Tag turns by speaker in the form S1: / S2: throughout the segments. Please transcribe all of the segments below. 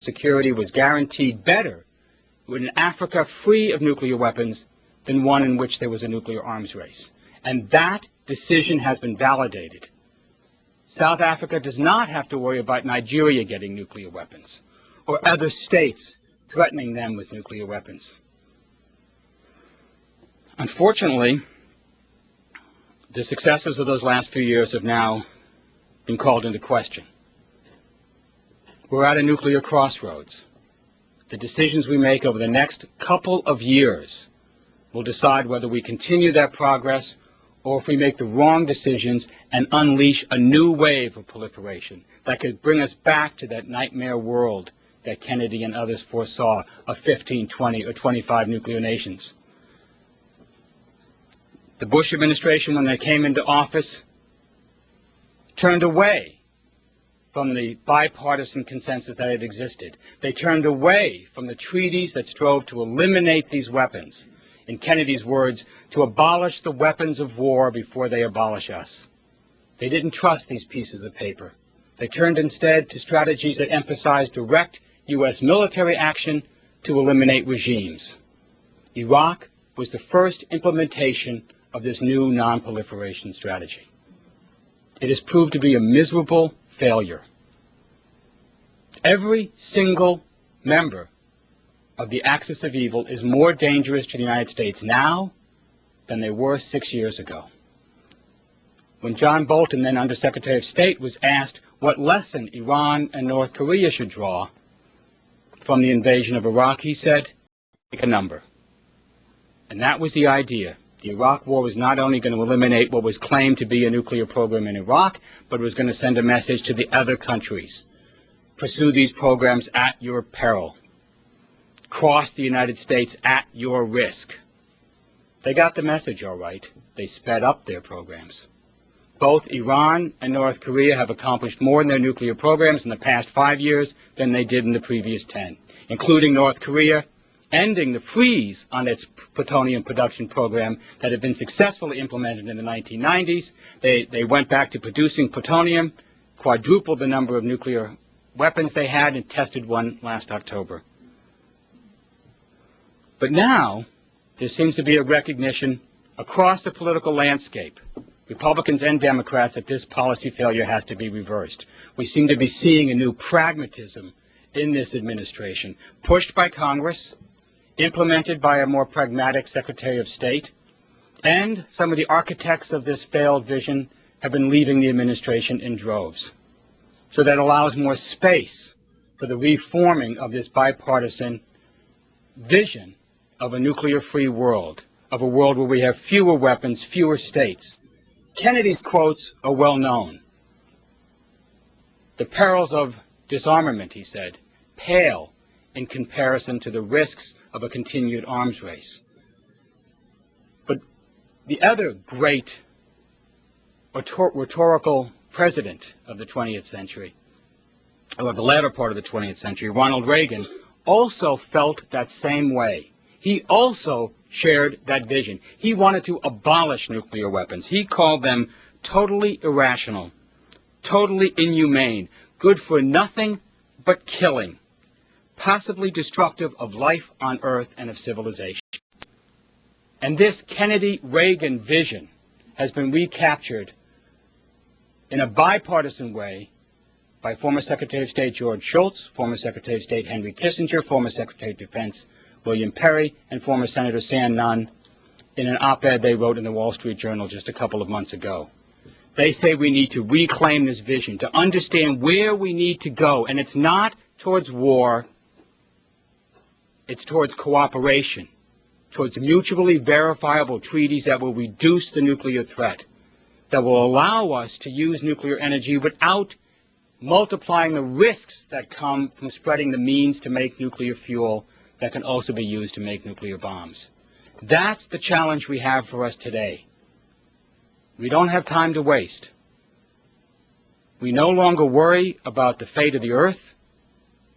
S1: security was guaranteed better with an Africa free of nuclear weapons than one in which there was a nuclear arms race. And that decision has been validated. South Africa does not have to worry about Nigeria getting nuclear weapons or other states threatening them with nuclear weapons. Unfortunately, the successes of those last few years have now been called into question. We're at a nuclear crossroads. The decisions we make over the next couple of years will decide whether we continue that progress or if we make the wrong decisions and unleash a new wave of proliferation that could bring us back to that nightmare world that Kennedy and others foresaw of 15, 20, or 25 nuclear nations. The Bush administration, when they came into office, turned away from the bipartisan consensus that had existed. They turned away from the treaties that strove to eliminate these weapons. In Kennedy's words, to abolish the weapons of war before they abolish us. They didn't trust these pieces of paper. They turned instead to strategies that emphasized direct U.S. military action to eliminate regimes. Iraq was the first implementation of this new non-proliferation strategy. It has proved to be a miserable failure. Every single member of the axis of evil is more dangerous to the United States now than they were 6 years ago. When John Bolton, then Undersecretary of State, was asked what lesson Iran and North Korea should draw from the invasion of Iraq, he said, pick a number. And that was the idea. The Iraq war was not only going to eliminate what was claimed to be a nuclear program in Iraq, but it was going to send a message to the other countries. Pursue these programs at your peril. Cross the United States at your risk. They got the message all right. They sped up their programs. Both Iran and North Korea have accomplished more in their nuclear programs in the past 5 years than they did in the previous 10, including North Korea ending the freeze on its plutonium production program that had been successfully implemented in the 1990s. They went back to producing plutonium, quadrupled the number of nuclear weapons they had, and tested one last October. But now, there seems to be a recognition across the political landscape, Republicans and Democrats, that this policy failure has to be reversed. We seem to be seeing a new pragmatism in this administration, pushed by Congress, implemented by a more pragmatic Secretary of State, and some of the architects of this failed vision have been leaving the administration in droves. So that allows more space for the reforming of this bipartisan vision of a nuclear-free world, of a world where we have fewer weapons, fewer states. Kennedy's quotes are well known. The perils of disarmament, he said, pale in comparison to the risks of a continued arms race. But the other great rhetorical president of the 20th century, or the latter part of the 20th century, Ronald Reagan, also felt that same way. He also shared that vision. He wanted to abolish nuclear weapons. He called them totally irrational, totally inhumane, good for nothing but killing, possibly destructive of life on Earth and of civilization. And this Kennedy-Reagan vision has been recaptured in a bipartisan way by former Secretary of State George Shultz, former Secretary of State Henry Kissinger, former Secretary of Defense William Perry, and former Senator Sam Nunn in an op-ed they wrote in the Wall Street Journal just a couple of months ago. They say we need to reclaim this vision, to understand where we need to go, and it's not towards war, it's towards cooperation, towards mutually verifiable treaties that will reduce the nuclear threat, that will allow us to use nuclear energy without multiplying the risks that come from spreading the means to make nuclear fuel that can also be used to make nuclear bombs. That's the challenge we have for us today. We don't have time to waste. We no longer worry about the fate of the Earth.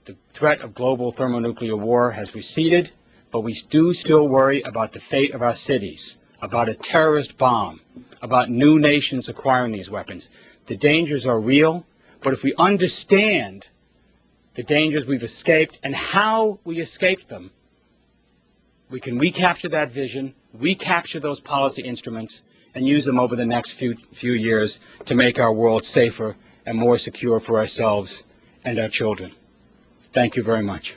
S1: The threat of global thermonuclear war has receded, but we do still worry about the fate of our cities, about a terrorist bomb, about new nations acquiring these weapons. The dangers are real, but if we understand the dangers we've escaped, and how we escaped them, we can recapture that vision, recapture those policy instruments, and use them over the next few years to make our world safer and more secure for ourselves and our children. Thank you very much.